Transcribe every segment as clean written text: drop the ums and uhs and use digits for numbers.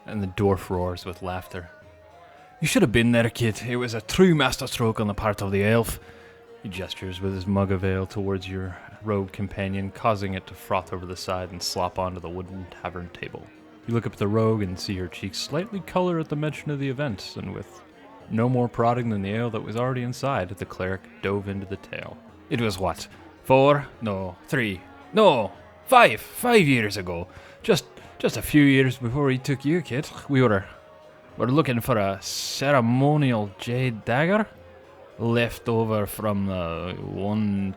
and the dwarf roars with laughter. You should have been there, kid. It was a true masterstroke on the part of the elf. He gestures with his mug of ale towards your rogue companion, causing it to froth over the side and slop onto the wooden tavern table. You look up at the rogue and see her cheeks slightly color at the mention of the event, and with no more prodding than the ale that was already inside, the cleric dove into the tale. It was what? 4? No, 3? No, 5 years ago. Just a few years before he took you, kid. We're looking for a ceremonial jade dagger left over from the one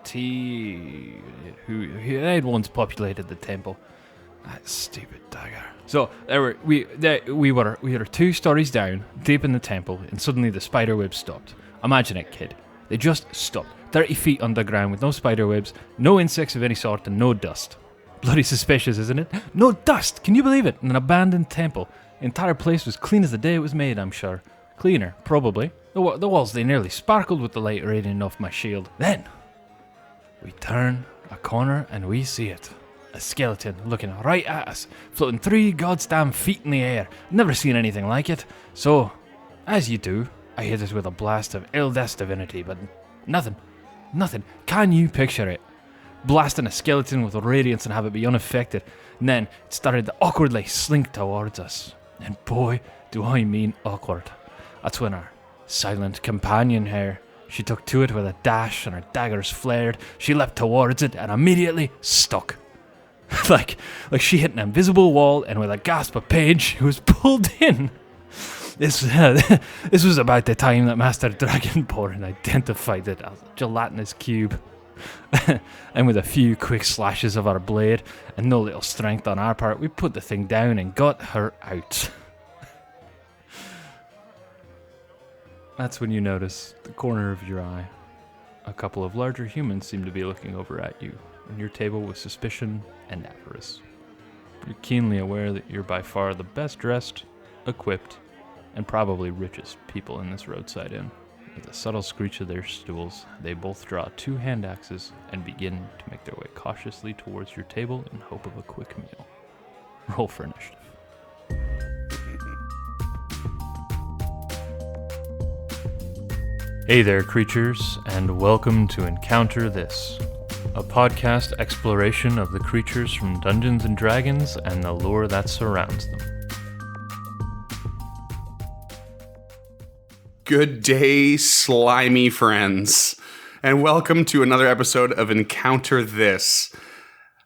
who had once populated the temple. That stupid dagger. So we were 2 stories down, deep in the temple, and suddenly the spider webs stopped. Imagine it, kid. They just stopped. 30 feet underground with no spider webs, no insects of any sort, and no dust. Bloody suspicious, isn't it? No dust! Can you believe it? In an abandoned temple. The entire place was clean as the day it was made, I'm sure. Cleaner, probably. The walls, they nearly sparkled with the light radiating off my shield. Then, we turn a corner and we see it. A skeleton looking right at us, floating 3 goddamn feet in the air. Never seen anything like it. So, as you do, I hit it with a blast of Eldest divinity, but nothing. Can you picture it? Blasting a skeleton with radiance and have it be unaffected. And then it started to awkwardly slink towards us. And boy, do I mean awkward. That's when our silent companion here, she took to it with a dash and her daggers flared. She leapt towards it and immediately stuck. like she hit an invisible wall, and with a gasp of pain, she was pulled in. This was about the time that Master Dragonborn identified it as a gelatinous cube. And with a few quick slashes of our blade and no little strength on our part, we put the thing down and got her out. That's when you notice the corner of your eye. A couple of larger humans seem to be looking over at you, and your table with suspicion and avarice. You're keenly aware that you're by far the best dressed, equipped, and probably richest people in this roadside inn. With a subtle screech of their stools, they both draw 2 hand axes and begin to make their way cautiously towards your table in hope of a quick meal. Roll for initiative. Hey there, creatures, and welcome to Encounter This, a podcast exploration of the creatures from Dungeons & Dragons and the lore that surrounds them. Good day, slimy friends, and welcome to another episode of Encounter This.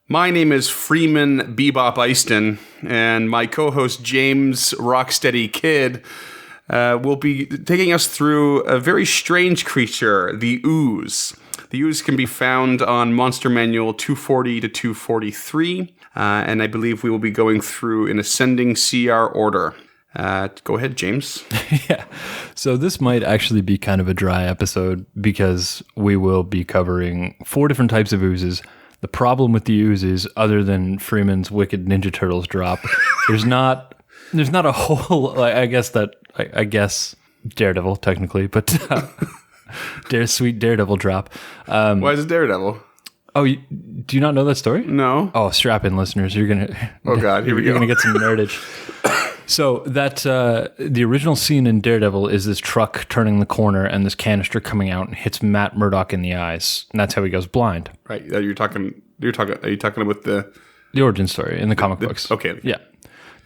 My name is Freeman Bebop Easton, and my co-host James Rocksteady Kid will be taking us through a very strange creature, the Ooze. The Ooze can be found on Monster Manual 240 to 243, and I believe we will be going through in ascending CR order. Go ahead, James. Yeah. So this might actually be kind of a dry episode because we will be covering 4 different types of oozes. The problem with the oozes, other than Freeman's Wicked Ninja Turtles drop, there's not a whole, I guess Daredevil technically, but sweet Daredevil drop. Why is it Daredevil? Oh, do you not know that story? No. Oh, strap in, listeners. You're gonna. Oh God, here we go. You're gonna get some nerdage. So that the original scene in Daredevil is this truck turning the corner and this canister coming out and hits Matt Murdock in the eyes, and that's how he goes blind. Right. Are you talking about the origin story in the comic books? Okay. Yeah.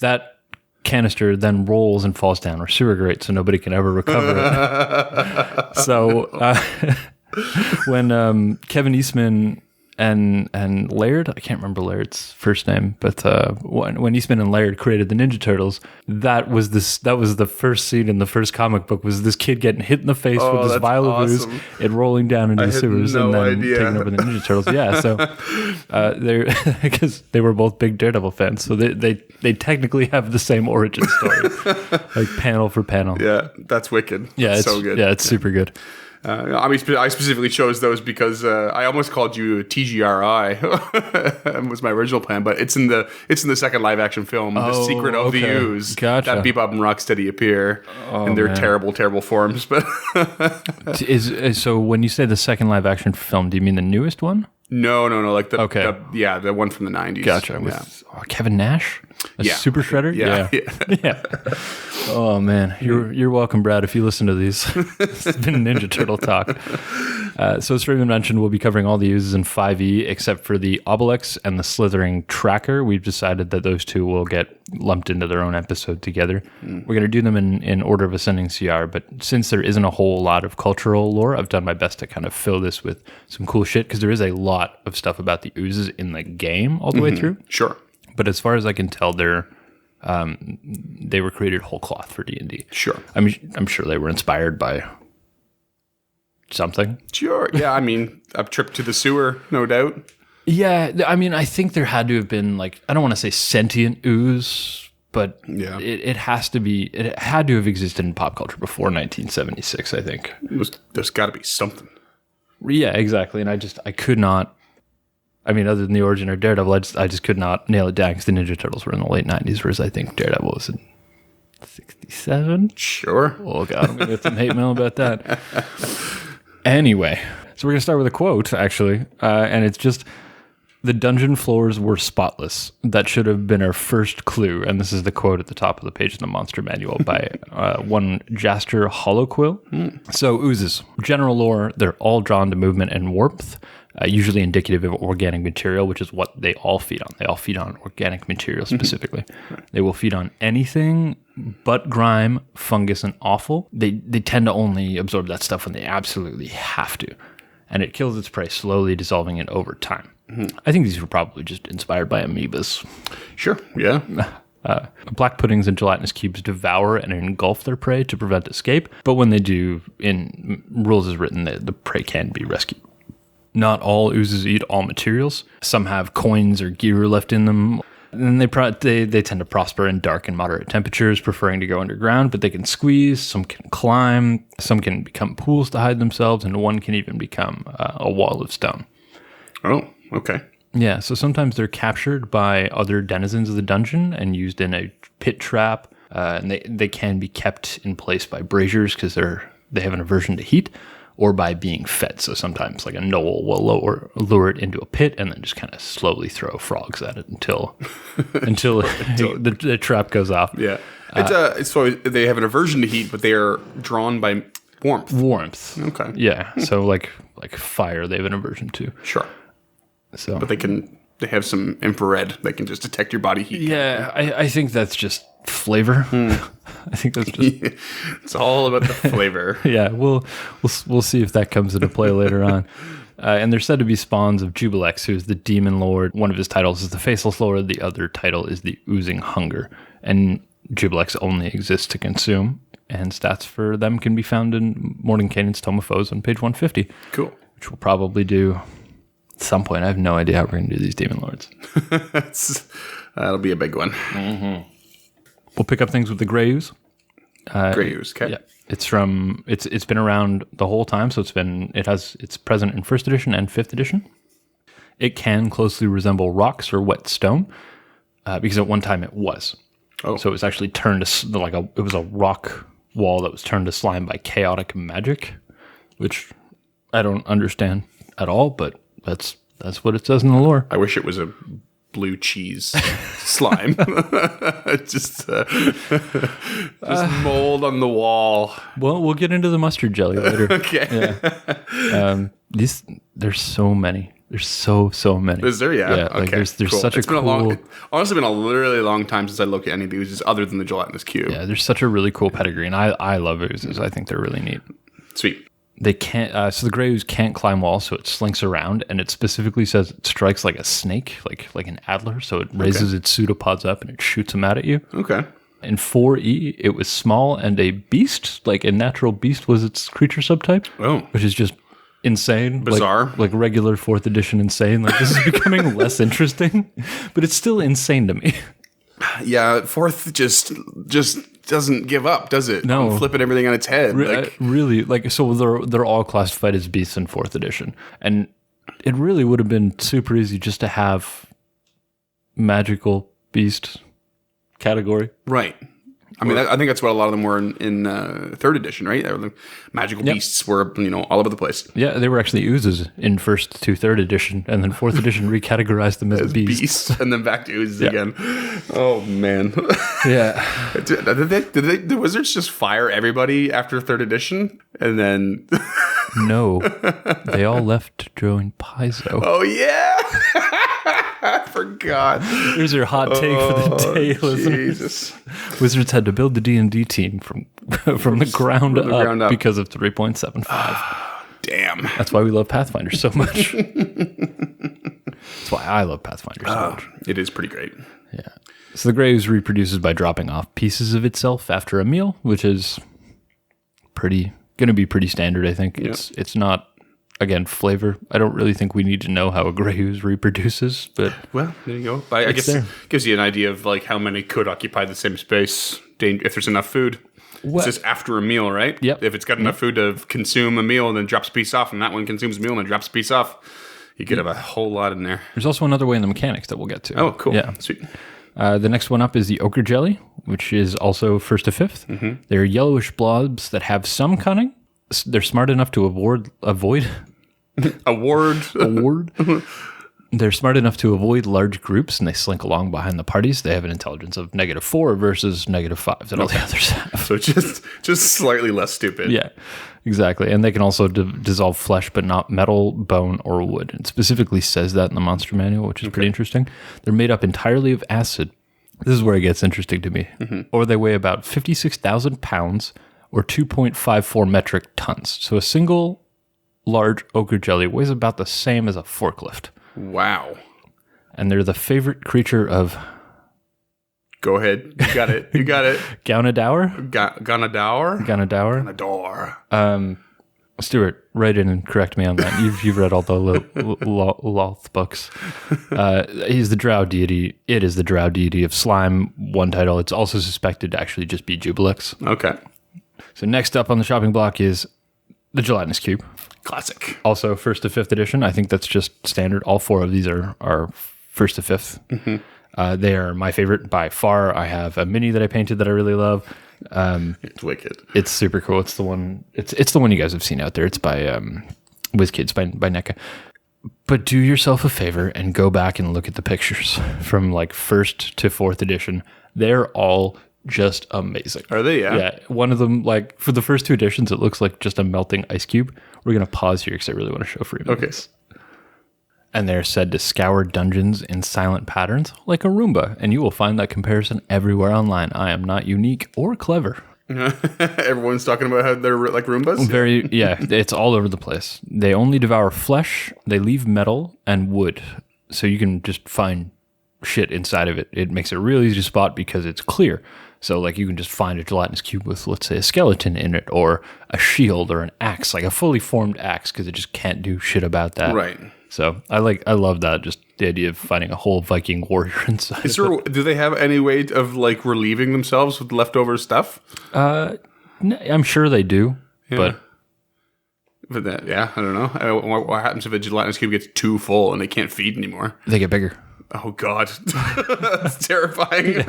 That canister then rolls and falls down our sewer grate, so nobody can ever recover it. So when Kevin Eastman and Laird, I can't remember Laird's first name, but when Eastman and Laird created the Ninja Turtles, that was the first scene in the first comic book, was this kid getting hit in the face with this vial of ooze, it rolling down into the sewers, and then taking over the Ninja Turtles. Yeah, so because they were both big Daredevil fans, so they technically have the same origin story, like panel for panel. Yeah, that's wicked. Yeah, it's so good. Yeah, it's super good. I specifically chose those because I almost called you TGRI was my original plan, but it's in the second live action film, The Secret of the Ooze. Gotcha. That Bebop and Rocksteady appear in their terrible forms. But so when you say the second live action film, do you mean the newest one? No. Like the Okay. the one from the 90s. Gotcha. With Kevin Nash? A super shredder? Yeah. Yeah. Oh man, you're welcome, Brad. If you listen to these, it's been Ninja Turtle talk. So as Freeman mentioned, we'll be covering all the oozes in 5e except for the Obelix and the Slithering Tracker. We've decided that those two will get lumped into their own episode together. We're going to do them in order of ascending CR, but since there isn't a whole lot of cultural lore, I've done my best to kind of fill this with some cool shit because there is a lot of stuff about the oozes in the game all the way through. Sure. But as far as I can tell, they were created whole cloth for D&D. Sure. I'm sure they were inspired by something. Sure. Yeah, I mean, a trip to the sewer, no doubt. Yeah, I mean, I think there had to have been, like, I don't want to say sentient ooze, but it has to be, it had to have existed in pop culture before 1976, I think. There's got to be something. Yeah, exactly. And I could not, I mean, other than the origin of Daredevil, I just could not nail it down because the Ninja Turtles were in the late 90s, whereas I think Daredevil was in 67. Sure. Oh, God, I'm going to get some hate mail about that. Anyway, so we're going to start with a quote, actually, and it's just, the dungeon floors were spotless. That should have been our first clue, and this is the quote at the top of the page of the Monster Manual by one Jaster Hollowquill. So, oozes. General lore, they're all drawn to movement and warmth. Usually indicative of organic material, which is what they all feed on. They all feed on organic material specifically. They will feed on anything but grime, fungus, and offal. They tend to only absorb that stuff when they absolutely have to. And it kills its prey, slowly dissolving it over time. I think these were probably just inspired by amoebas. Sure, yeah. Black puddings and gelatinous cubes devour and engulf their prey to prevent escape. But when they do, in rules is written that the prey can be rescued. Not all oozes eat all materials. Some have coins or gear left in them. And they tend to prosper in dark and moderate temperatures, preferring to go underground, but they can squeeze, some can climb, some can become pools to hide themselves, and one can even become a wall of stone. Oh, okay. Yeah, so sometimes they're captured by other denizens of the dungeon and used in a pit trap, and they can be kept in place by braziers because they have an aversion to heat, or by being fed. So sometimes like a gnoll will lure it into a pit and then just kind of slowly throw frogs at it until the trap goes off. Yeah. So they have an aversion to heat, but they are drawn by warmth. Warmth. Okay. Yeah. So like fire, they have an aversion to. Sure. So, but they have some infrared that can just detect your body heat. Yeah, I think that's just flavor. I think that's just it's all about the flavor. Yeah, we'll see if that comes into play later on. And they're said to be spawns of Jubilex, who is the demon lord. One of his titles is the Faceless Lord. The other title is the Oozing Hunger. And Jubilex only exists to consume. And stats for them can be found in Mordenkainen's Tome of Foes on page 150. Cool. Which we'll probably do at some point. I have no idea how we're going to do these demon lords. That'll be a big one. Mm-hmm. We'll pick up things with the Grey Ooze. Grey Ooze, okay. Yeah, it's been around the whole time, so it's present in 1st edition and 5th edition. It can closely resemble rocks or wet stone, because at one time it was. Oh, so it was actually turned to it was a rock wall that was turned to slime by chaotic magic, which I don't understand at all, but that's what it says in the lore. I wish it was a blue cheese slime. just mold on the wall. Well, we'll get into the mustard jelly later. Okay. Yeah. There's so many. There's so many. Is there? Yeah. Yeah. Like okay. there's Cool. such It's a cool. Honestly, been a really long time since I looked at any of the oozes other than the gelatinous cube. Yeah. There's such a really cool pedigree, and I love oozes. I think they're really neat. Sweet. They can't. So the Grey Ooze can't climb walls, so it slinks around, and it specifically says it strikes like a snake, like an adler. So it raises its pseudopods up and it shoots them out at you. Okay. In 4E, it was small and a beast, like a natural beast was its creature subtype. Oh. Which is just insane. Bizarre. Like regular 4th edition insane. Like this is becoming less interesting, but it's still insane to me. Yeah, 4th just doesn't give up, does it? No. I'm flipping everything on its head. Really, so they're all classified as beasts in 4th edition. And it really would have been super easy just to have magical beast category. Right. I mean, I think that's what a lot of them were in third edition, right? The magical beasts were, all over the place. Yeah, they were actually oozes in first to third edition, and then fourth edition recategorized them as beasts. And then back to oozes again. Oh, man. Yeah. Did the Wizards just fire everybody after third edition? And then... No. They all left to join Paizo. Oh, yeah! I forgot. Here's your hot take for the day, listeners. Jesus. Wizards had to build the D&D team from the ground up because of 3.75. Damn. That's why we love Pathfinder so much. That's why I love Pathfinder so much. It is pretty great. Yeah. So the Graves reproduces by dropping off pieces of itself after a meal, which is going to be pretty standard, I think. Yep. It's not, again, flavor. I don't really think we need to know how a Grey Ooze reproduces, but... Well, there you go. But I guess it gives you an idea of like how many could occupy the same space if there's enough food. It's just after a meal, right? Yep. If it's got enough food to consume a meal and then drops a piece off, and that one consumes a meal and then drops a piece off, you could have a whole lot in there. There's also another way in the mechanics that we'll get to. Oh, cool. Yeah. Sweet. The next one up is the ochre jelly, which is also first to fifth. Mm-hmm. They're yellowish blobs that have some cunning. They're smart enough to avoid. They're smart enough to avoid large groups, and they slink along behind the parties. They have an intelligence of -4 versus -5 that all the others have. So just slightly less stupid. Yeah, exactly. And they can also dissolve flesh, but not metal, bone, or wood. It specifically says that in the monster manual, which is pretty interesting. They're made up entirely of acid. This is where it gets interesting to me. Mm-hmm. Or they weigh about 56,000 pounds or 2.54 metric tons. So a single large ochre jelly weighs about the same as a forklift. Wow. And they're the favorite creature of... Go ahead. You got it. Gaunadour? Gaunadour. Stuart, write in and correct me on that. You've read all the Loth books. He's the drow deity. It is the drow deity of slime, one title. It's also suspected to actually just be Jubilex. Okay. So next up on the shopping block is the gelatinous cube. Classic. Also first to fifth edition. I think that's just standard. All four of these are first to fifth. Mm-hmm. They are my favorite by far. I have a mini that I painted that I really love. It's wicked. It's super cool. It's the one. It's the one you guys have seen out there. It's by WizKids by NECA. But do yourself a favor and go back and look at the pictures from like first to fourth edition. They're all just amazing. Are they? Yeah. Yeah. One of them, like for the first two editions, it looks like just a melting ice cube. We're gonna pause here because I really want to show Freeman. Okay. And they're said to scour dungeons in silent patterns like a Roomba, and you will find that comparison everywhere online. I am not unique or clever. Everyone's talking about how they're like Roombas? It's all over the place. They only devour flesh, they leave metal and wood, so you can just find shit inside of it. It makes it real easy to spot because it's clear. So like you can just find a gelatinous cube with, let's say, a skeleton in it, or a shield, or an axe, like a fully formed axe, because it just can't do shit about that. Right. So I love that, just the idea of finding a whole Viking warrior inside. Do they have any way of like relieving themselves with leftover stuff? I'm sure they do, but that, I don't know. What happens if a gelatinous cube gets too full and they can't feed anymore? They get bigger. Oh God, that's terrifying.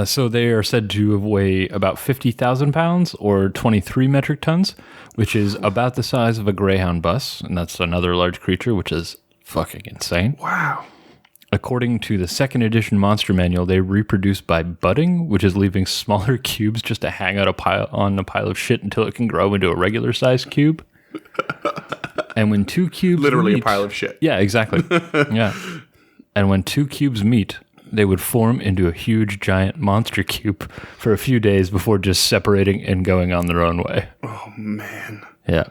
So they are said to weigh about 50,000 pounds or 23 metric tons, which is about the size of a Greyhound bus, and that's another large creature, which is fucking insane. Wow. According to the second edition monster manual, they reproduce by budding, which is leaving smaller cubes just to hang out on a pile of shit until it can grow into a regular sized cube. And when two cubes literally meet, a pile of shit. Yeah, exactly. Yeah. And when two cubes meet, they would form into a huge giant monster cube for a few days before just separating and going on their own way. Oh man. Yeah.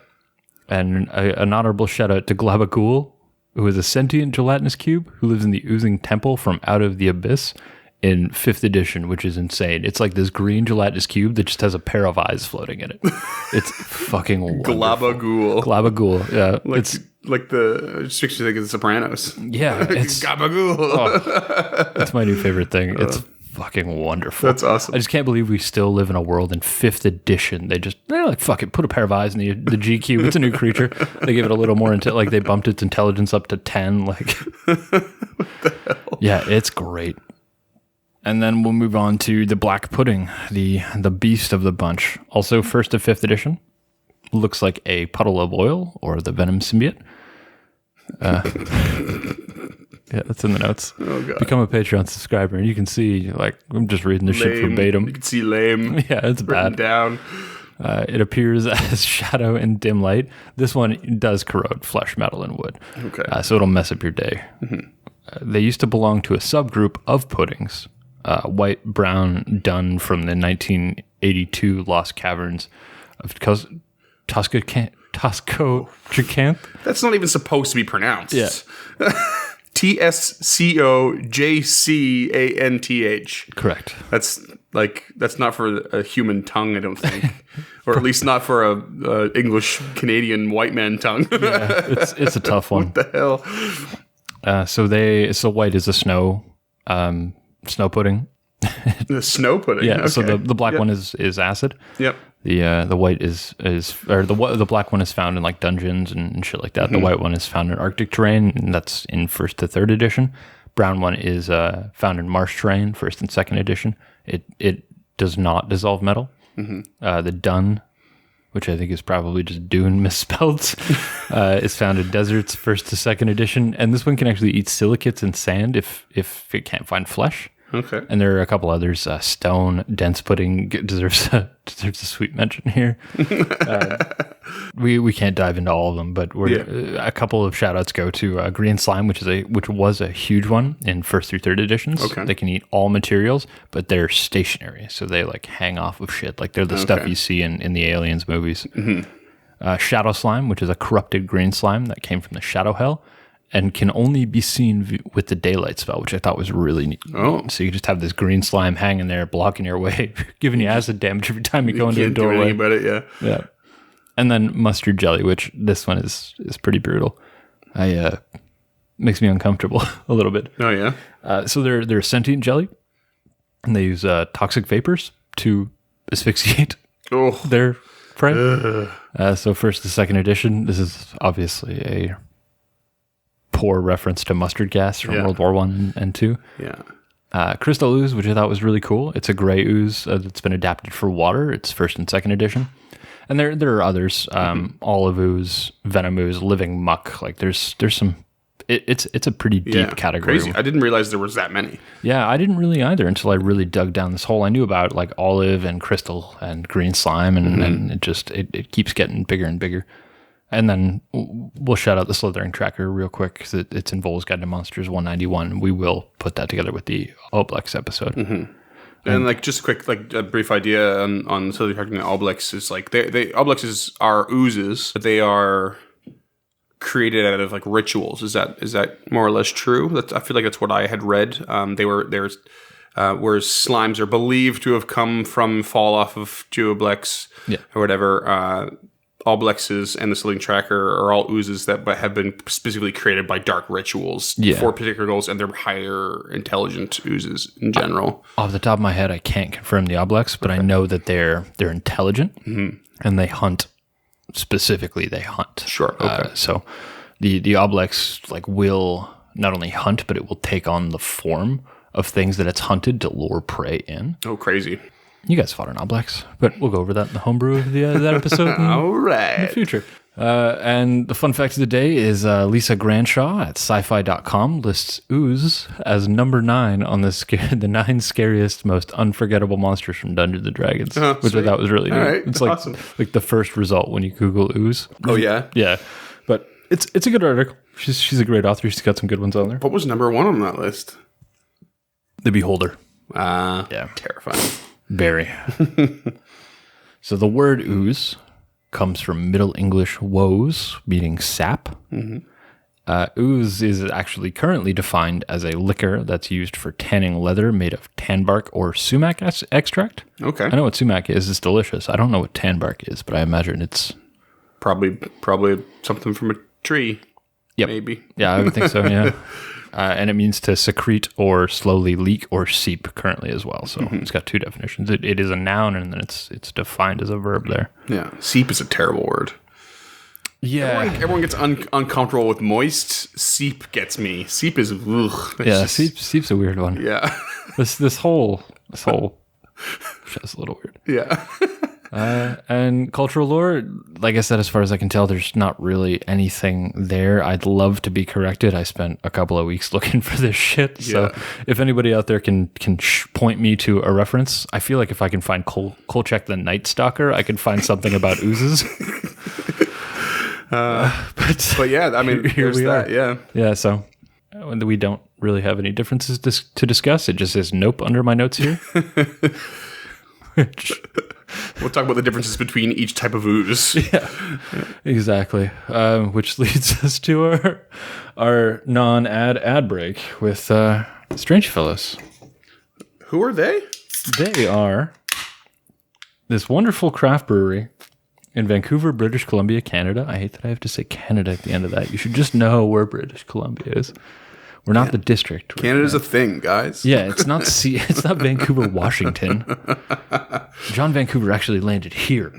And an honorable shout out to Glabagool, who is a sentient gelatinous cube who lives in the Oozing Temple from Out of the Abyss in 5th edition, which is insane. It's like this green gelatinous cube that just has a pair of eyes floating in it. It's fucking wonderful. Glabagool, yeah. Like the picture like The Sopranos. Yeah. It's Gabagool. Oh, it's my new favorite thing. It's fucking wonderful. That's awesome. I just can't believe we still live in a world in 5th edition. They're like, fuck it, put a pair of eyes in the G cube. It's a new creature. They give it a little more like they bumped its intelligence up to 10. Like, what the hell? Yeah, it's great. And then we'll move on to the black pudding, the beast of the bunch. Also, 1st to 5th edition. Looks like a puddle of oil or the venom symbiote. Yeah, that's in the notes. Oh, God. Become a Patreon subscriber, and you can see, like, I'm just reading this shit verbatim. You can see lame. Yeah, it's bad. Down. It appears as shadow in dim light. This one does corrode flesh, metal, and wood. Okay. So it'll mess up your day. They used to belong to a subgroup of puddings. White, brown, done from the 1982 Lost Caverns of Toscocanth. That's not even supposed to be pronounced. Yeah. Tscojanth. Correct. That's not for a human tongue, I don't think, or at least not for a English Canadian white man tongue. Yeah, it's a tough one. What the hell? So white is a snow pudding. The snow pudding. Yeah. Okay. So the black one is acid. Yep. The white the black one is found in like dungeons and shit like that. The white one is found in Arctic terrain, and that's in 1st to 3rd edition. Brown one is found in marsh terrain, 1st and 2nd edition. It does not dissolve metal. The dun, which I think is probably just dune misspelled, is found in deserts, 1st to 2nd edition. And this one can actually eat silicates and sand if it can't find flesh. Okay. And there are a couple others. Stone, dense pudding deserves a sweet mention here. We can't dive into all of them, but a couple of shout outs go to green slime, which was a huge one in 1st through 3rd editions. Okay. They can eat all materials, but they're stationary, so they like hang off of shit. Like they're the stuff you see in the Aliens movies. Shadow slime, which is a corrupted green slime that came from the Shadow Hell, and can only be seen with the daylight spell, which I thought was really neat. Oh. So you just have this green slime hanging there, blocking your way, giving you acid damage every time you go into a doorway. Can't do anything about it, Yeah. And then mustard jelly, which this one is pretty brutal. Makes me uncomfortable a little bit. Oh, yeah? So they're sentient jelly, and they use toxic vapors to asphyxiate their prey. So 1st to 2nd edition, this is obviously a poor reference to mustard gas from World War I and II. Yeah. Crystal ooze, which I thought was really cool. It's a gray ooze that's been adapted for water. It's 1st and 2nd edition. And there are others, olive ooze, venom ooze, living muck. Like there's some, it's a pretty deep category. Crazy. I didn't realize there was that many. Yeah, I didn't really either until I really dug down this hole. I knew about like olive and crystal and green slime, and it keeps getting bigger and bigger. And then we'll shout out the Slithering Tracker real quick because it's in Vol's Guide to Monsters 191. We will put that together with the Oblex episode. And like just a quick, like a brief idea on Slithering Tracker and Oblex is like they Oblexes are oozes, but they are created out of like rituals. Is that more or less true? I feel like that's what I had read. Whereas slimes are believed to have come from fall off of Geoblex or whatever. Oblexes and the Slithering Tracker are all oozes that have been specifically created by dark rituals for particular goals, and they're higher intelligent oozes in general. Off the top of my head, I can't confirm the Oblex, but I know that they're intelligent and they hunt. Specifically, they hunt. Sure. Okay. So the Oblex like will not only hunt, but it will take on the form of things that it's hunted to lure prey in. Oh, crazy. You guys fought an Oblex, but we'll go over that in the homebrew of that episode All right. in the future. And the fun fact of the day is Lisa Granshaw at sci-fi.com lists ooze as number 9 on the 9 scariest, most unforgettable monsters from Dungeons & Dragons, which I thought was really neat. Right. It's like, awesome. like the first result when you Google ooze. Oh, yeah? Yeah. But it's a good article. She's a great author. She's got some good ones on there. What was number 1 on that list? The Beholder. Yeah. Terrifying. Very. So the word ooze comes from Middle English woes, meaning sap. Ooze is actually currently defined as a liquor that's used for tanning leather made of tan bark or sumac extract. Okay. I know what sumac is. It's delicious. I don't know what tan bark is, but I imagine it's... Probably something from a tree. Yep. Maybe. Yeah, I would think so, yeah. And it means to secrete or slowly leak or seep currently as well. So it's got 2 definitions. It is a noun, and then it's defined as a verb there. Yeah. Seep is a terrible word. Yeah. Everyone gets uncomfortable with moist. Seep gets me. Seep is... Ugh, Yeah, seep's a weird one. Yeah. This whole show's a little weird. Yeah. And cultural lore, like I said, as far as I can tell, there's not really anything there. I'd love to be corrected. I spent a couple of weeks looking for this shit. So if anybody out there can point me to a reference, I feel like if I can find Kolchak the Night Stalker, I can find something about oozes. But yeah, I mean, here we are. Yeah. Yeah, so we don't really have any differences to discuss. It just says nope under my notes here. We'll talk about the differences between each type of ooze. Yeah, exactly. Which leads us to our non-ad break with Strange Fellows. Who are they? They are this wonderful craft brewery in Vancouver, British Columbia, Canada. I hate that I have to say Canada at the end of that. You should just know where British Columbia is. We're not the district. Canada's a thing, guys. Yeah, it's not Vancouver, Washington. John Vancouver actually landed here.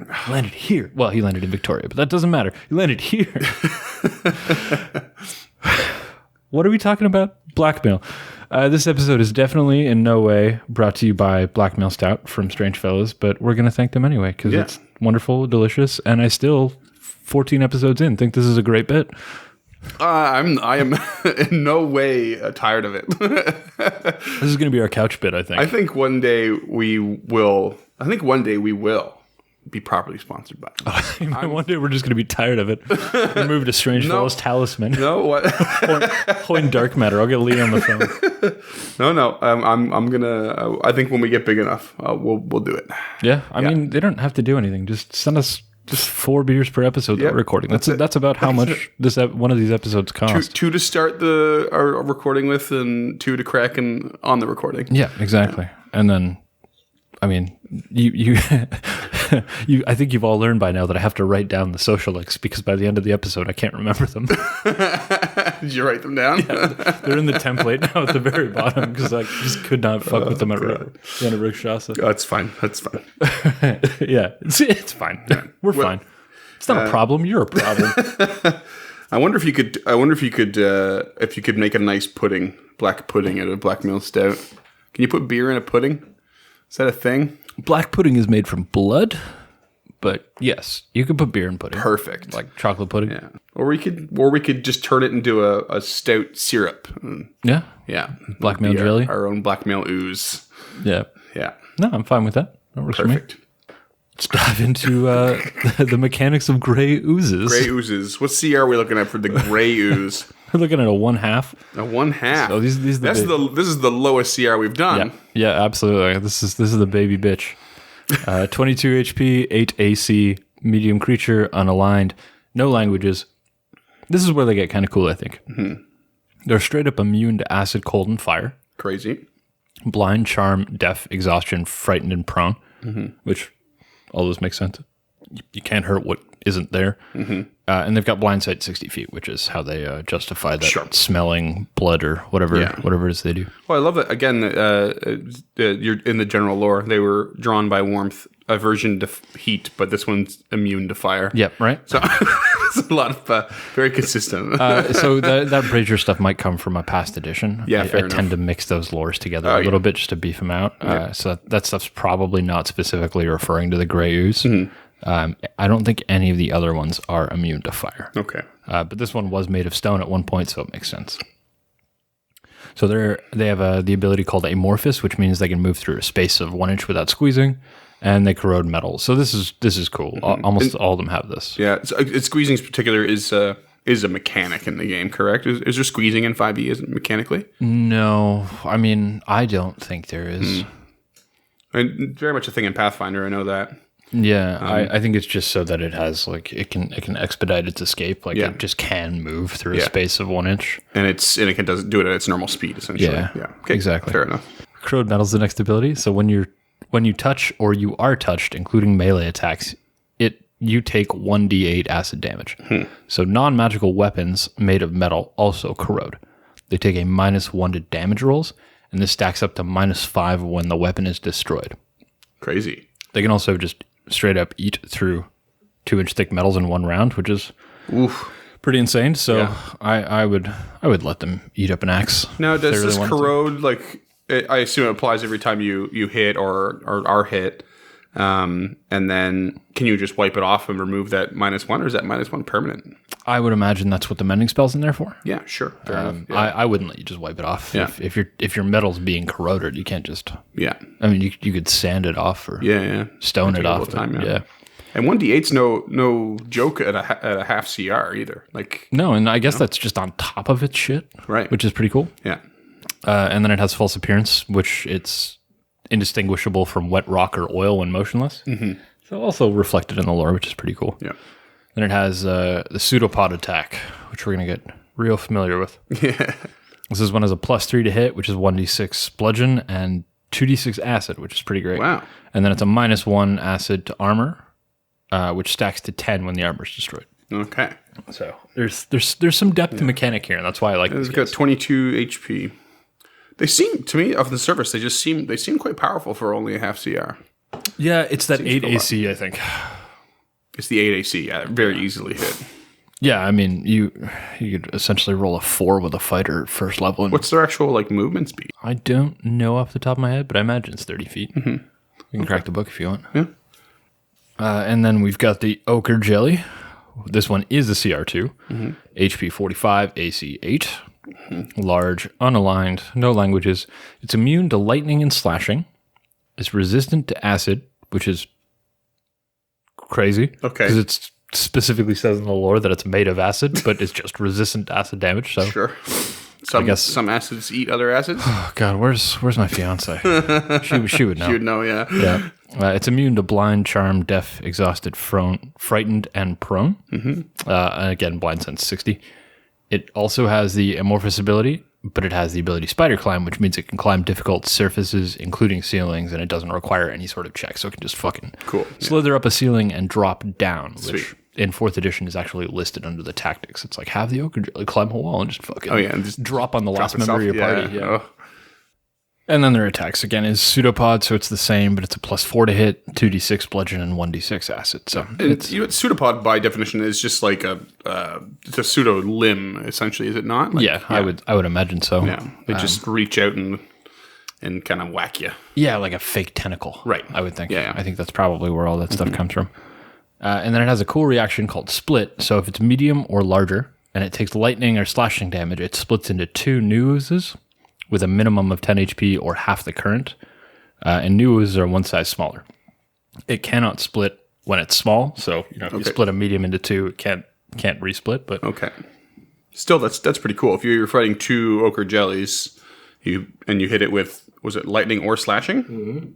Well, he landed in Victoria, but that doesn't matter. He landed here. What are we talking about? Blackmail. This episode is definitely in no way brought to you by Blackmail Stout from Strange Fellows, but we're going to thank them anyway because it's wonderful, delicious, and I still, 14 episodes in, think this is a great bit. I am in no way tired of it. This is going to be our couch bit, I think. I think one day we will be properly sponsored by them. One day we're just going to be tired of it and move to Strange Fellows Talisman. No, what? Coin dark matter. I'll get Lee on the phone. No. I'm gonna. I think when we get big enough, we'll do it. Yeah, I mean, they don't have to do anything. Just send us just 4 beers per episode that we're recording. That's about how much one of these episodes costs. Two to start our recording with, and 2 to crack and on the recording. Yeah, exactly. Yeah. And then, I mean, you I think you've all learned by now that I have to write down the socialics because by the end of the episode I can't remember them. Did you write them down? Yeah, they're in the template now at the very bottom because I just could not fuck with them at the end of Rikshasa. That's fine. Yeah, it's fine. Yeah. We're fine. It's not a problem. You're a problem. I wonder if you could make a nice black pudding out of Blackmail Stout. Can you put beer in a pudding? Is that a thing? Black pudding is made from blood, but yes, you could put beer in pudding. Perfect. Like chocolate pudding. Yeah. Or we could just turn it into a stout syrup. Yeah. Yeah. Blackmail jelly. Our own blackmail ooze. Yeah. Yeah. No, I'm fine with that. That works Perfect. For me. Let's dive into the mechanics of gray oozes. Gray oozes. What CR are we looking at for the gray ooze? We're looking at a 1/2. A 1/2. So this is the lowest CR we've done. Yeah, absolutely. This is the baby bitch. 22 HP, 8 AC, medium creature, unaligned, no languages. This is where they get kind of cool, I think. Mm-hmm. They're straight up immune to acid, cold, and fire. Crazy. Blind, charm, deaf, exhaustion, frightened, and prone, which all those make sense. You can't hurt what isn't there. Mm-hmm. And they've got blind sight 60 feet, which is how they justify that smelling blood or whatever it is they do. Well, I love that. Again, you're in the general lore. They were drawn by warmth, aversion to heat, but this one's immune to fire. Yep, right. So it's a lot of very consistent. So that Brazier stuff might come from a past edition. Yeah, I tend to mix those lores together a little bit just to beef them out. So that stuff's probably not specifically referring to the gray ooze. Mm-hmm. I don't think any of the other ones are immune to fire. Okay. But this one was made of stone at one point, so it makes sense. So they have the ability called amorphous, which means they can move through a space of 1 inch without squeezing, and they corrode metal. So this is cool. Mm-hmm. Almost all of them have this. Yeah, squeezing in particular is a mechanic in the game, correct? Is there squeezing in 5e isn't mechanically? No, I mean, I don't think there is. And very much a thing in Pathfinder, I know that. Yeah, I think it's just so that it has it can expedite its escape. It just can move through a space of 1 inch, and it can do it at its normal speed essentially. Yeah, Okay, exactly. Fair enough. Corrode metal's the next ability. So when you touch or you are touched, including melee attacks, you take 1d8 acid damage. So non-magical weapons made of metal also corrode. They take a -1 to damage rolls, and this stacks up to -5 when the weapon is destroyed. Crazy. They can also just straight up eat through 2 inch thick metals in one round, which is pretty insane. So I would let them eat up an axe. Now, does this corrode I assume it applies every time you hit or are hit. And then can you just wipe it off and remove that -1, or is that -1 permanent? I would imagine that's what the mending spell's in there for. Yeah, sure. Fair enough. Yeah. I wouldn't let you just wipe it off. Yeah. If your metal's being corroded, you can't just. Yeah. I mean, you could sand it off or stone it off. Yeah. And 1d8's no joke at a half CR either. Like no, and I guess that's just on top of its shit, right? Which is pretty cool. Yeah. And then it has false appearance, which it's indistinguishable from wet rock or oil when motionless. Mm-hmm. So also reflected in the lore, which is pretty cool. Yeah. Then it has the pseudopod attack, which we're going to get real familiar with. Yeah. This one has a +3 to hit, which is 1d6 bludgeon, and 2d6 acid, which is pretty great. Wow. And then it's a -1 acid to armor, which stacks to 10 when the armor is destroyed. Okay. So there's some depth to mechanic here, and that's why I like this. It's got 22 HP. They seem, to me, off the surface, they seem quite powerful for only a half CR. Yeah, it's that 8 AC, I think. It's the 8 AC, yeah, very easily hit. Yeah, I mean, you could essentially roll a 4 with a fighter at first level. And what's their actual movement speed? I don't know off the top of my head, but I imagine it's 30 feet. Mm-hmm. You can crack the book if you want. Yeah. And then we've got the ochre jelly. This one is a CR2. Mm-hmm. HP 45, AC 8. Mm-hmm. Large, unaligned, no languages. It's immune to lightning and slashing. It's resistant to acid, which is crazy. Okay. Because it specifically says in the lore that it's made of acid, but it's just resistant to acid damage. So sure. Some acids eat other acids. Oh God, where's my fiance? She would know. She would know, yeah. Yeah. It's immune to blind, charm, deaf, exhausted, frightened, and prone. Mm-hmm. And again, blind sense 60. It also has the amorphous ability, but it has the ability spider climb, which means it can climb difficult surfaces, including ceilings, and it doesn't require any sort of check, so it can just fucking slither up a ceiling and drop down, which in 4th edition is actually listed under the tactics. It's like, have the ochre jelly climb a wall and just fucking and just drop on the last member of your party. Yeah. Oh. And then their attacks, again, is pseudopod, so it's the same, but it's a +4 to hit, 2d6 bludgeon, and 1d6 acid. So pseudopod, by definition, is just like it's a pseudo limb, essentially, is it not? I would imagine so. Yeah, they just reach out and kind of whack you. Yeah, like a fake tentacle. Right. I would think. Yeah. I think that's probably where all that stuff comes from. And then it has a cool reaction called split. So if it's medium or larger, and it takes lightning or slashing damage, it splits into 2 new oozes with a minimum of 10 HP or half the current. And new oozes are one size smaller. It cannot split when it's small. So if you split a medium into 2, it can't resplit. But okay. Still, that's pretty cool. If you're fighting 2 ochre jellies, you hit it with, was it lightning or slashing? Mm-hmm.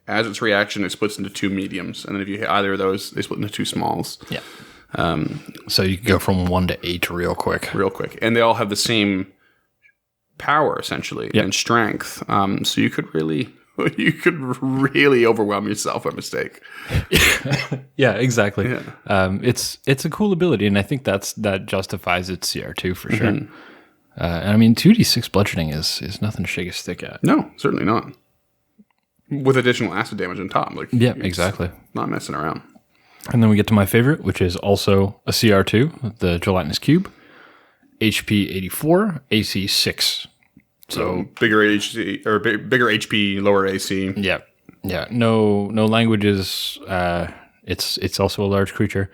As its reaction, it splits into 2 mediums, and then if you hit either of those, they split into 2 smalls. Yeah. So you can go from 1 to 8 real quick, and they all have the same power essentially and strength. So you could really overwhelm yourself by mistake. Yeah, exactly. Yeah. It's a cool ability, and I think that justifies its CR2 for sure. And I mean, 2d6 bludgeoning is nothing to shake a stick at. No, certainly not. With additional acid damage on top. Exactly. Not messing around. And then we get to my favorite, which is also a CR2, the gelatinous cube. HP 84, AC 6. So bigger HP, lower AC. Yeah. Yeah. No languages. It's also a large creature.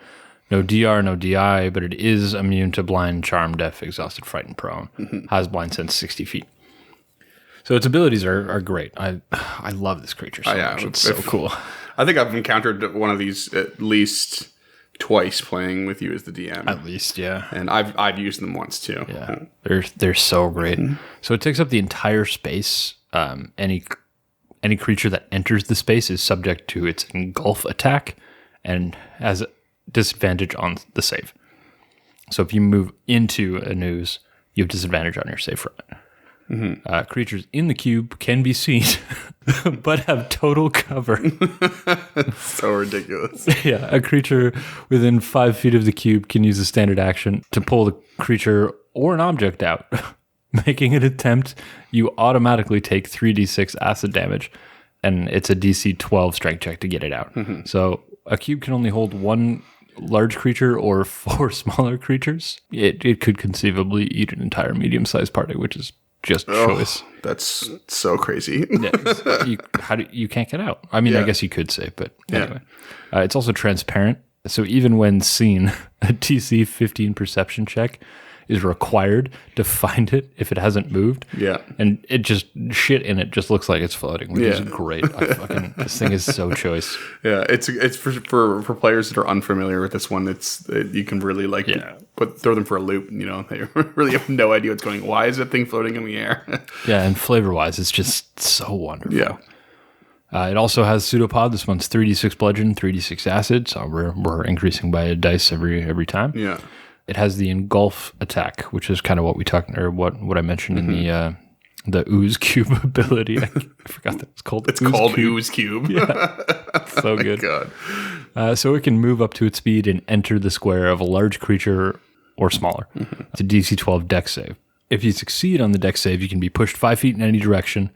No DR, no DI, but it is immune to blind, charm, deaf, exhausted, frightened, prone. Mm-hmm. Has blind sense 60 feet. So its abilities are great. I love this creature so much. It's so cool. I think I've encountered one of these at least twice playing with you as the DM. At least, yeah. And I've used them once too. Yeah, they're so great. Mm-hmm. So it takes up the entire space. Any creature that enters the space is subject to its engulf attack and has a disadvantage on the save. So if you move into a ooze, you have disadvantage on your save from it. Mm-hmm. Creatures in the cube can be seen, but have total cover. So ridiculous. Yeah, a creature within 5 feet of the cube can use a standard action to pull the creature or an object out. Making an attempt, you automatically take 3d6 acid damage, and it's a DC 12 strength check to get it out. Mm-hmm. So a cube can only hold 1 large creature or 4 smaller creatures. It could conceivably eat an entire medium-sized party, which is just choice. That's so crazy. Yeah, you can't get out. I mean, I guess you could say, but anyway. It's also transparent. So even when seen, a TC 15 perception check is required to find it if it hasn't moved. Yeah. And it just, shit in it just looks like it's floating, which is great. This thing is so choice. Yeah, it's for players that are unfamiliar with this one. You can really throw them for a loop. You know, they really have no idea what's going. Why is that thing floating in the air? Yeah, and flavor wise, it's just so wonderful. Yeah. It also has pseudopod. This one's 3d6 bludgeon, 3d6 acid. So we're increasing by a dice every time. Yeah. It has the engulf attack, which is kind of what we talked, or what I mentioned in the ooze cube ability. I forgot that it's called. It's called ooze cube. Yeah, so good. God. So it can move up to its speed and enter the square of a large creature or smaller. It's a DC 12 dex save. If you succeed on the dex save, you can be pushed 5 feet in any direction.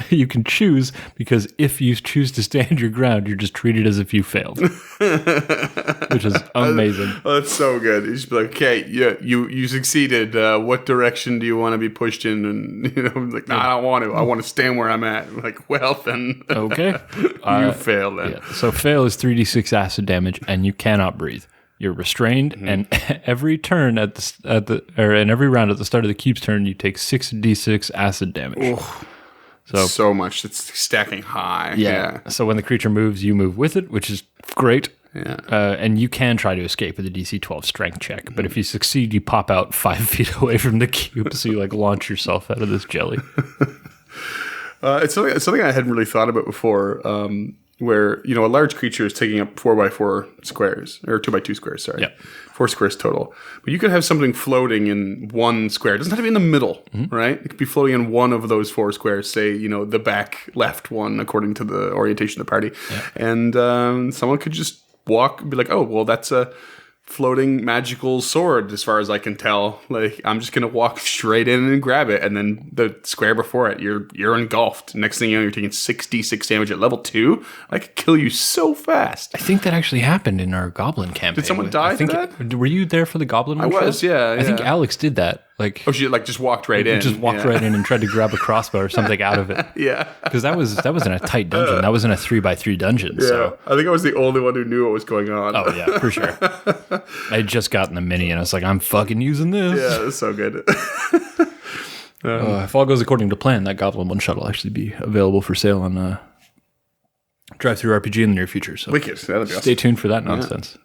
You can choose, because if you choose to stand your ground, you're just treated as if you failed, which is amazing. That's so good. You just be like, okay, you succeeded. What direction do you want to be pushed in? And I'm like, I don't want to. I want to stand where I'm at. I'm like, well then, okay, you fail then. Yeah. So fail is 3d6 acid damage, and you cannot breathe. You're restrained, and every turn in every round at the start of the cube's turn, you take 6d6 acid damage. Oof. So much. It's stacking high. Yeah. So when the creature moves, you move with it, which is great. Yeah. And you can try to escape with a DC 12 strength check. But if you succeed, you pop out 5 feet away from the cube. So you launch yourself out of this jelly. It's something I hadn't really thought about before, where, a large creature is taking up 4x4 squares, or 2x2 squares, sorry. Yeah. 4 squares total. But you could have something floating in one square. It doesn't have to be in the middle, right? It could be floating in one of those 4 squares, say, the back left one, according to the orientation of the party. Yeah. And someone could just walk and be like, oh, well, that's a floating magical sword, as far as I can tell. I'm just gonna walk straight in and grab it, and then the square before it, you're engulfed. Next thing you know, you're taking 66 damage at level 2. I could kill you so fast. I think that actually happened in our Goblin campaign. Did someone die for that? Were you there for the Goblin one? I was, yeah. I think Alex did that. She just walked right in. Just walked right in and tried to grab a crossbow or something out of it. Yeah. Because that was in a tight dungeon. That was in a 3x3 dungeon. Yeah. So I think I was the only one who knew what was going on. Oh, yeah, for sure. I had just gotten the mini, and I was like, I'm fucking using this. Yeah, that's so good. If all goes according to plan, that Goblin one-shot will actually be available for sale on Drive-Thru RPG in the near future. So wicked. That'll be awesome. Stay tuned for that nonsense. Yeah.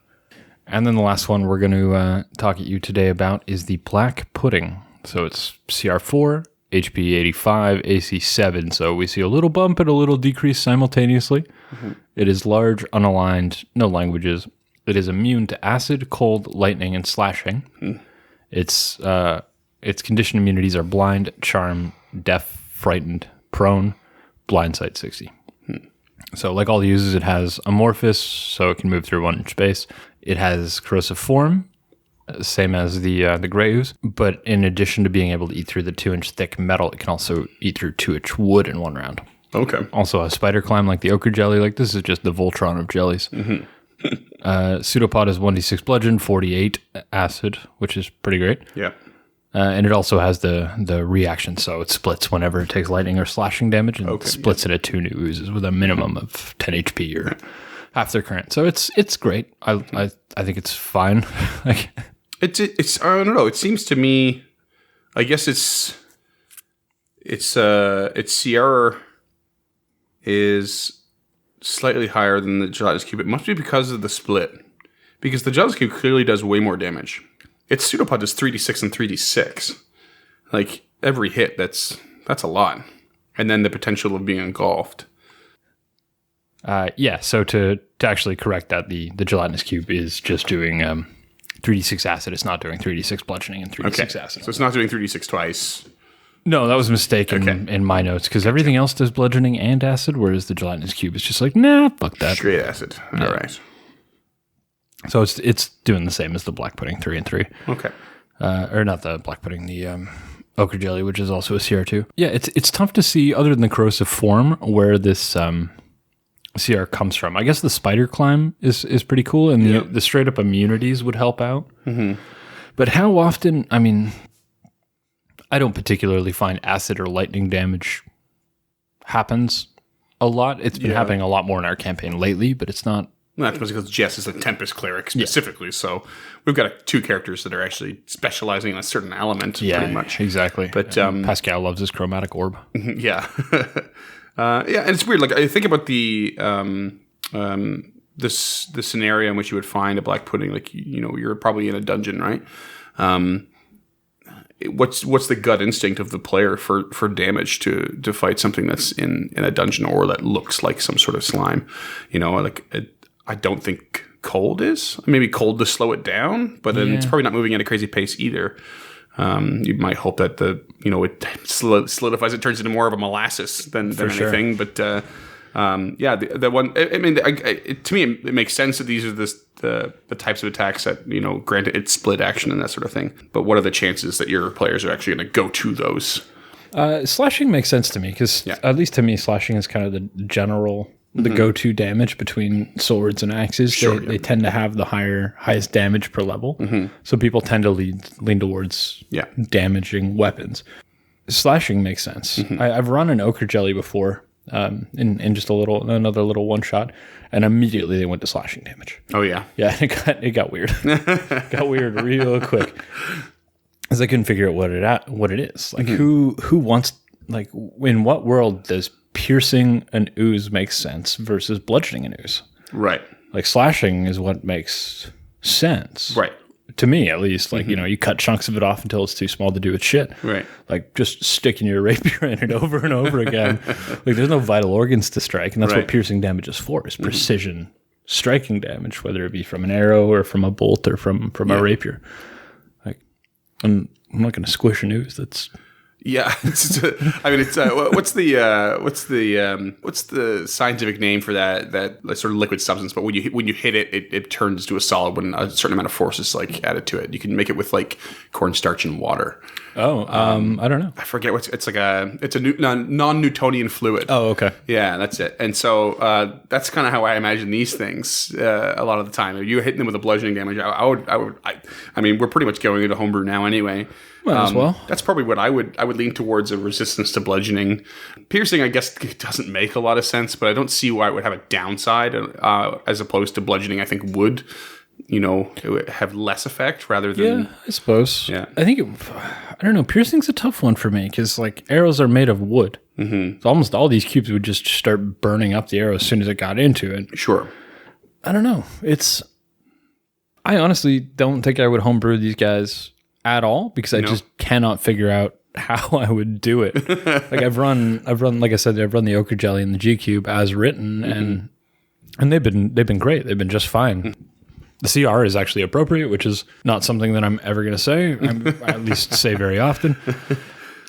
And then the last one we're going to talk at you today about is the Black Pudding. So it's CR4, HP 85, AC 7. So we see a little bump and a little decrease simultaneously. Mm-hmm. It is large, unaligned, no languages. It is immune to acid, cold, lightning, and slashing. Mm. Its condition immunities are blind, charm, deaf, frightened, prone, blind sight 60. Mm. So like all the uses, it has amorphous, so it can move through 1 inch space. It has corrosive form, same as the gray ooze, but in addition to being able to eat through the 2 inch thick metal, it can also eat through 2 inch wood in 1 round. Okay. Also a spider climb like the ochre jelly. This is just the Voltron of jellies. Mm-hmm. Pseudopod is 1d6 bludgeon, 48 acid, which is pretty great. Yeah. And it also has the reaction, so it splits whenever it takes lightning or slashing damage, and splits into 2 new oozes with a minimum of 10 HP or half their current. So it's great. I think it's fine. It's I don't know. It seems to me, I guess its CR is slightly higher than the gelatinous cube. It must be because of the split, because the gelatinous cube clearly does way more damage. Its pseudopod does 3d6 and 3d6. Every hit, that's a lot. And then the potential of being engulfed. So to actually correct that, the gelatinous cube is just doing 3d6 acid. It's not doing 3d6 bludgeoning and 3d6 acid. So it's not doing 3d6 twice. No, that was a mistake in my notes, because everything else does bludgeoning and acid, whereas the gelatinous cube is just nah, fuck that. Straight acid. All right. So it's doing the same as the black pudding 3 and 3. Okay. Or not the black pudding, the ochre jelly, which is also a CR2. Yeah, it's tough to see, other than the corrosive form, where this CR comes from. I guess the spider climb is pretty cool, and the straight up immunities would help out. Mm-hmm. But how often? I mean, I don't particularly find acid or lightning damage happens a lot. It's been happening a lot more in our campaign lately, but it's not. Well, that's because Jess is a Tempest cleric specifically, so we've got 2 characters that are actually specializing in a certain element, pretty much. Exactly. But Pascal loves his chromatic orb. Yeah. And it's weird. Like, I think about the scenario in which you would find a black pudding. Like, you're probably in a dungeon, right? What's the gut instinct of the player for damage to fight something that's in a dungeon or that looks like some sort of slime? I don't think cold is. Maybe cold to slow it down, but then it's probably not moving at a crazy pace either. You might hope that it solidifies. It turns into more of a molasses than anything. But the one. I mean, to me, it makes sense that these are the types of attacks that Granted, it's split action and that sort of thing. But what are the chances that your players are actually going to go to those? Slashing makes sense to me because at least to me, slashing is kind of the general. The go-to damage between swords and axes, they tend to have the highest damage per level. So people tend to lean towards damaging weapons. Slashing makes sense. I've run an ochre jelly before in just another little one shot, and immediately they went to slashing damage. Oh yeah, yeah. It got weird. It got weird real quick because I couldn't figure out what it is. Like who wants in what world does piercing an ooze makes sense versus bludgeoning an ooze? Right. Like slashing is what makes sense. Right. To me, at least. Like, you cut chunks of it off until it's too small to do its shit. Right. Like just sticking your rapier in it over and over again. Like there's no vital organs to strike, and that's what piercing damage is for, is precision striking damage, whether it be from an arrow or from a bolt or from a rapier. Like I'm not going to squish an ooze that's... Yeah, what's the scientific name for that sort of liquid substance? But when you hit it, it turns to a solid when a certain amount of force is added to it. You can make it with cornstarch and water. Oh, I don't know. I forget it's a non-Newtonian fluid. Oh, okay. Yeah, that's it. And so that's kind of how I imagine these things a lot of the time. If you're hitting them with a bludgeoning damage, I mean, we're pretty much going into homebrew now anyway. Might as well. That's probably what I would lean towards, a resistance to bludgeoning. Piercing, I guess, doesn't make a lot of sense, but I don't see why it would have a downside as opposed to bludgeoning. I think would it would have less effect rather than... Yeah, I suppose. Yeah. I think I don't know. Piercing's a tough one for me because arrows are made of wood. So almost all these cubes would just start burning up the arrow as soon as it got into it. Sure. I don't know. I honestly don't think I would homebrew these guys at all because I just cannot figure out how I would do it. I've run, like I said, I've run the ochre jelly and the G cube as written, and they've been great. They've been just fine. The CR is actually appropriate, which is not something that I'm ever going to say. I at least say very often.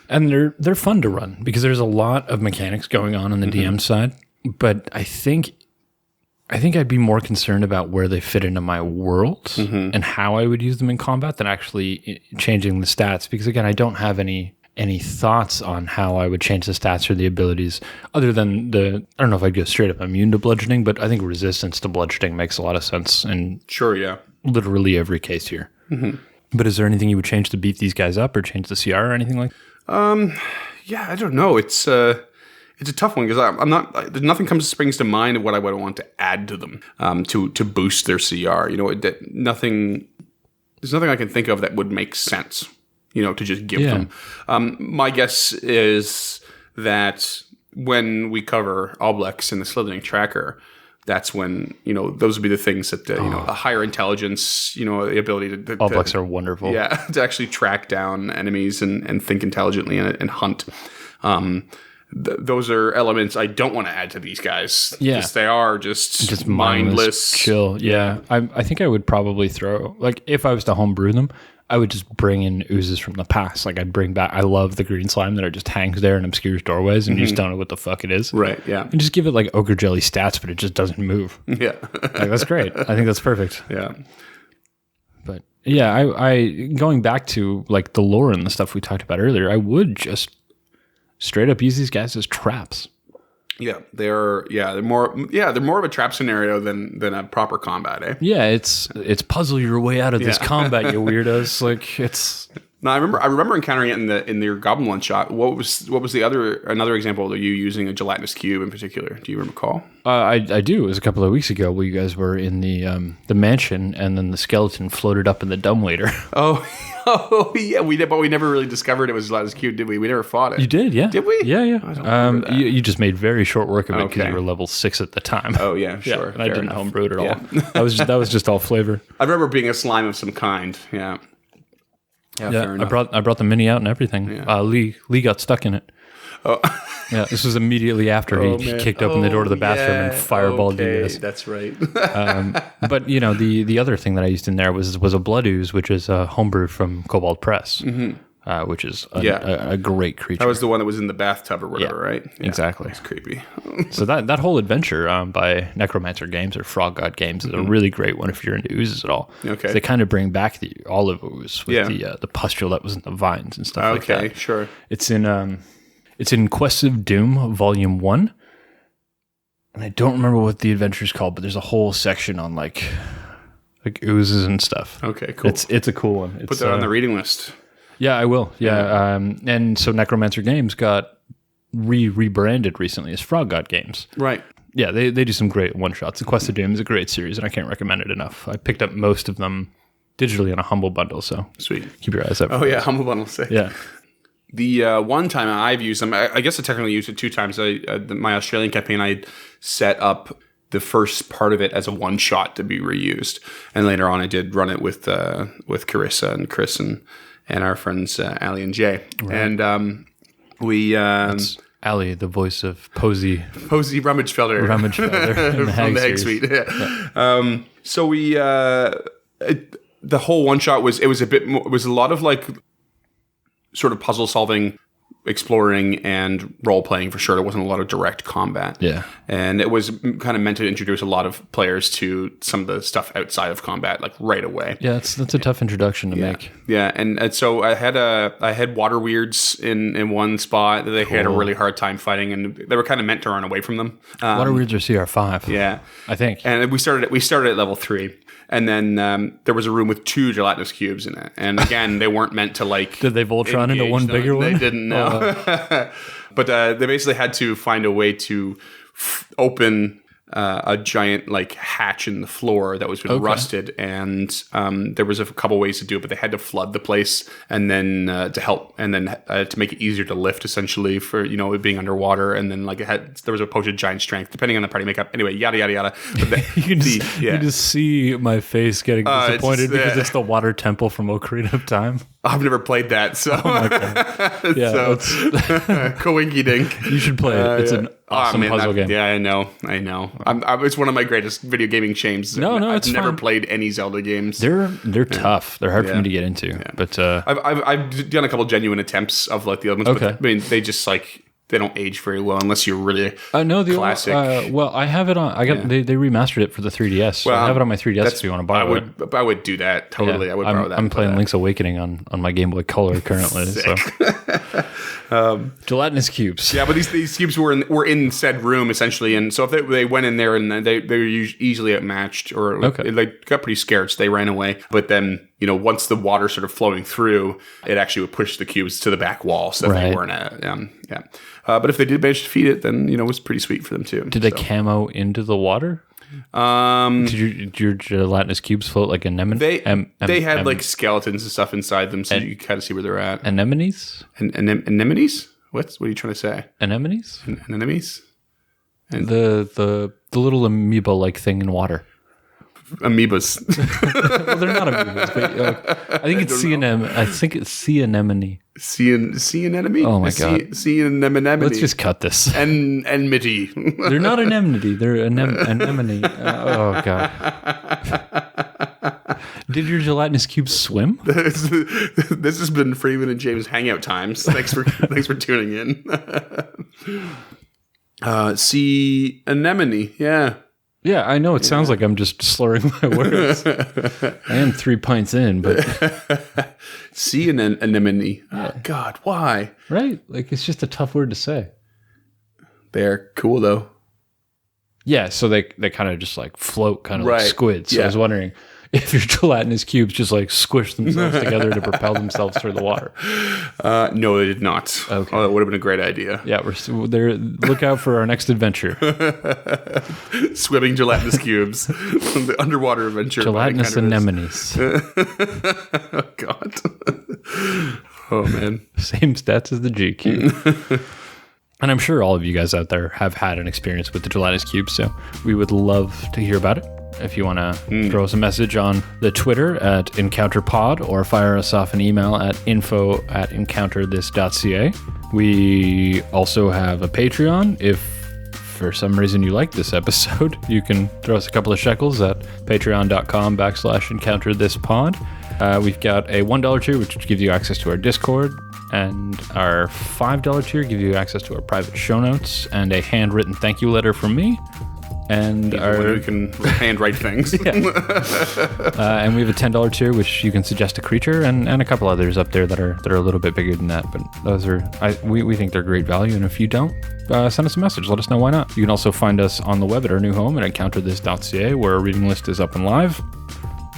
And they're fun to run because there's a lot of mechanics going on the DM side. But I think I'd be more concerned about where they fit into my world and how I would use them in combat than actually changing the stats. Because again, I don't have any thoughts on how I would change the stats or the abilities other than I don't know if I'd go straight up immune to bludgeoning, but I think resistance to bludgeoning makes a lot of sense in literally every case here. But is there anything you would change to beat these guys up or change the CR or anything like that? Yeah, I don't know. It's a tough one because I'm not. Nothing springs to mind of what I would want to add to them to boost their CR. Nothing. There's nothing I can think of that would make sense. To just give them. My guess is that when we cover Oblex in the Slithering Tracker, that's when those would be the things that a higher intelligence, the ability to Oblex are wonderful. Yeah, to actually track down enemies and think intelligently and hunt. Those are elements I don't want to add to these guys. Yeah, because they are just mindless chill. Yeah, I think I would probably throw if I was to homebrew them, I would just bring in oozes from the past. I'd bring back. I love the green slime that just hangs there and obscures doorways, and you just don't know what the fuck it is. Right. Yeah. And just give it ochre jelly stats, but it just doesn't move. Yeah. That's great. I think that's perfect. Yeah. But yeah, I going back to the lore and the stuff we talked about earlier, I would just straight up use these guys as traps. Yeah, they're more of a trap scenario than a proper combat, eh? Yeah, it's puzzle your way out of this combat, you weirdos. No, I remember encountering it in your Goblin One shot. What was another example of you using a gelatinous cube in particular? Do you recall? I do. It was a couple of weeks ago where you guys were in the mansion, and then the skeleton floated up in the dumbwaiter. Oh yeah, we did, but we never really discovered it was gelatinous cube, did we? We never fought it. You did, yeah. Did we? Yeah. I don't remember that. You just made very short work of it because Okay. you were level 6 at the time. Oh yeah, sure. And I didn't homebrew it at all. Yeah. That was just all flavor. I remember being a slime of some kind. Yeah. Yeah, fair enough. I brought the mini out and everything. Yeah. Lee got stuck in it. Oh. Yeah, this was immediately after he kicked open the door to the bathroom and fireballed you guys. That's right. But the other thing that I used in there was a blood ooze, which is a homebrew from Cobalt Press, which is a great creature. That was the one that was in the bathtub or whatever, right? Yeah, exactly. It's creepy. So that whole adventure by Necromancer Games or Frog God Games is a really great one if you're into oozes at all. Okay. So they kind of bring back the olive ooze with the pustule that was in the vines and stuff like that. Okay, sure. It's in Quest of Doom Volume 1. And I don't remember what the adventure is called, but there's a whole section on like oozes and stuff. Okay, cool. It's a cool one. Put that on the reading list. Yeah, I will. Yeah. And so Necromancer Games got rebranded recently as Frog God Games. Right. Yeah, they do some great one-shots. The Quest of Doom is a great series, and I can't recommend it enough. I picked up most of them digitally on a Humble Bundle, so Sweet. keep your eyes up. Oh yeah, Humble Bundle. Yeah. The one time I've used them, I guess I technically used it 2 times. My Australian campaign, I set up the first part of it as a one-shot to be reused, and later on I did run it with Carissa and Chris and our friends Ali and Jay, right. And we. That's Ali, the voice of Posey Rummagfelder in the from the Hag Suite. Yeah. So we the whole one-shot was a lot of like sort of puzzle solving, exploring, and role playing for sure. There wasn't a lot of direct combat. Yeah. And it was kind of meant to introduce a lot of players to some of the stuff outside of combat, like right away. Yeah, that's a tough introduction to make. Yeah, and so I had water weirds in one spot that they had a really hard time fighting, and they were kind of meant to run away from them. Water weirds are CR5. Yeah. I think. And we started at level 3. And then there was a room with 2 gelatinous cubes in it. And again, they weren't meant to like... Did they Voltron into one bigger one? They didn't know. But they basically had to find a way to open a giant like hatch in the floor that was been rusted. And there was a couple ways to do it, but they had to flood the place and then to make it easier to lift essentially for, it being underwater. And then like there was a potion of giant strength depending on the party makeup. Anyway, yada, yada, yada. But you can just see my face getting disappointed because it's the water temple from Ocarina of Time. I've never played that, so yeah, so coinky dink. You should play it. It's an awesome puzzle game. Yeah, I know. It's one of my greatest video gaming shames. I've never played any Zelda games. They're tough. They're hard for me to get into. Yeah. But I've done a couple genuine attempts of like the elements. Okay. But, I mean, they just like. They don't age very well unless you're really classic. Well, I have it on. They remastered it for the 3DS. So I have it on my 3DS if you want to borrow it. I would do that totally. Yeah, I would borrow that. I'm playing Link's Awakening on my Game Boy Color currently. So. Gelatinous cubes. Yeah, but these cubes were in said room essentially, and so if they went in there and they were easily outmatched or they got pretty scared, so they ran away. But then once the water started flowing through, it actually would push the cubes to the back wall, so that they weren't but if they did manage to feed it, then it was pretty sweet for them too. Did they camo into the water? Did your gelatinous cubes float like anemones? They had like skeletons and stuff inside them, so you kind of see where they're at. Anemones? Anemones? What are you trying to say? Anemones? Anemones? And the little amoeba-like thing in water. Amoebas. Well, they're not amoebas, but I think it's sea anemone. I think it's sea anemone. Sea anemone? Oh my god! Sea anemone. Let's just cut this. Enmity. They're not anemone. They're anemone. Oh god! Did your gelatinous cubes swim? This has been Freeman and James Hangout Times. Thanks for tuning in. Sea anemone. Yeah. Yeah, I know it sounds like I'm just slurring my words. I am 3 pints in, but... Sea anemone. Oh, God, why? Right? Like, it's just a tough word to say. They're cool, though. Yeah, so they kind of just, like, float kind of like squids. So I was wondering, if your gelatinous cubes just like squish themselves together to propel themselves through the water. No, they did not. Okay. Oh, that would have been a great idea. Yeah, we're there. Look out for our next adventure. Swimming gelatinous cubes. The underwater adventure. Gelatinous anemones. Oh, God. Oh, man. Same stats as the G cube. And I'm sure all of you guys out there have had an experience with the gelatinous cube, so we would love to hear about it. If you want to throw us a message on the Twitter at EncounterPod or fire us off an email at info@encounterthis.ca. We also have a Patreon. If for some reason you like this episode, you can throw us a couple of shekels at patreon.com/encounterthispod. We've got a $1 tier, which gives you access to our Discord, and our $5 tier gives you access to our private show notes and a handwritten thank you letter from me. And we can handwrite things. And we have a $10 tier, which you can suggest a creature, and a couple others up there that are a little bit bigger than that. But those are we think they're great value. And if you don't, send us a message. Let us know why not. You can also find us on the web at our new home at encounterthis.ca, where our reading list is up and live.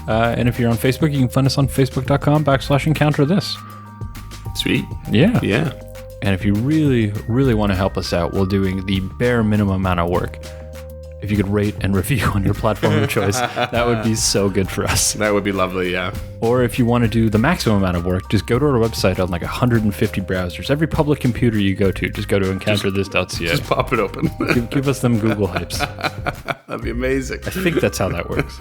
And if you're on Facebook, you can find us on facebook.com/encounterthis. Sweet. Yeah. Yeah. And if you really, really want to help us out, we're doing the bare minimum amount of work. If you could rate and review on your platform of choice, that would be so good for us. That would be lovely, yeah. Or if you want to do the maximum amount of work, just go to our website on like 150 browsers. Every public computer you go to, just go to encounterthis.ca. Just pop it open. give us them Google hypes. That'd be amazing. I think that's how that works.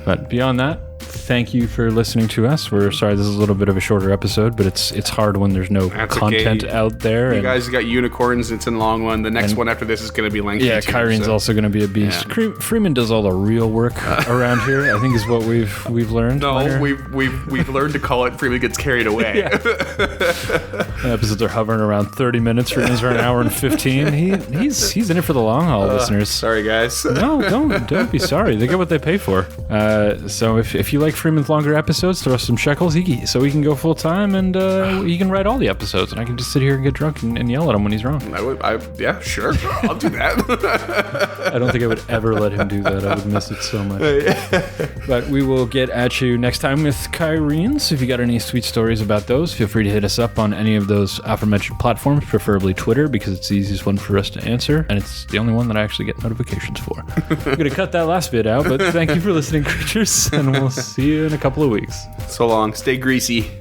But beyond that, thank you for listening to us. We're sorry this is a little bit of a shorter episode, but it's hard when there's no content out there. You guys got unicorns. It's a long one. The next one after this is going to be lengthy. Yeah, Kyrene's also going to be a beast. Yeah. Freeman does all the real work around here, I think is what we've learned. No, we've learned to call it Freeman gets carried away. Episodes are hovering around 30 minutes. Freeman's around an hour and 15. He's in it for the long haul, listeners. Sorry, guys. No, don't be sorry. They get what they pay for. So if you like Freeman's longer episodes, throw us some shekels so he can go full time, and he can write all the episodes, and I can just sit here and get drunk and yell at him when he's wrong. Yeah, sure. I'll do that. I don't think I would ever let him do that. I would miss it so much. But we will get at you next time with Kyrene. So if you got any sweet stories about those, feel free to hit us up on any of those aforementioned platforms, preferably Twitter, because it's the easiest one for us to answer, and it's the only one that I actually get notifications for. I'm going to cut that last bit out, but thank you for listening, creatures, and we'll see you in a couple of weeks. So long. Stay greasy.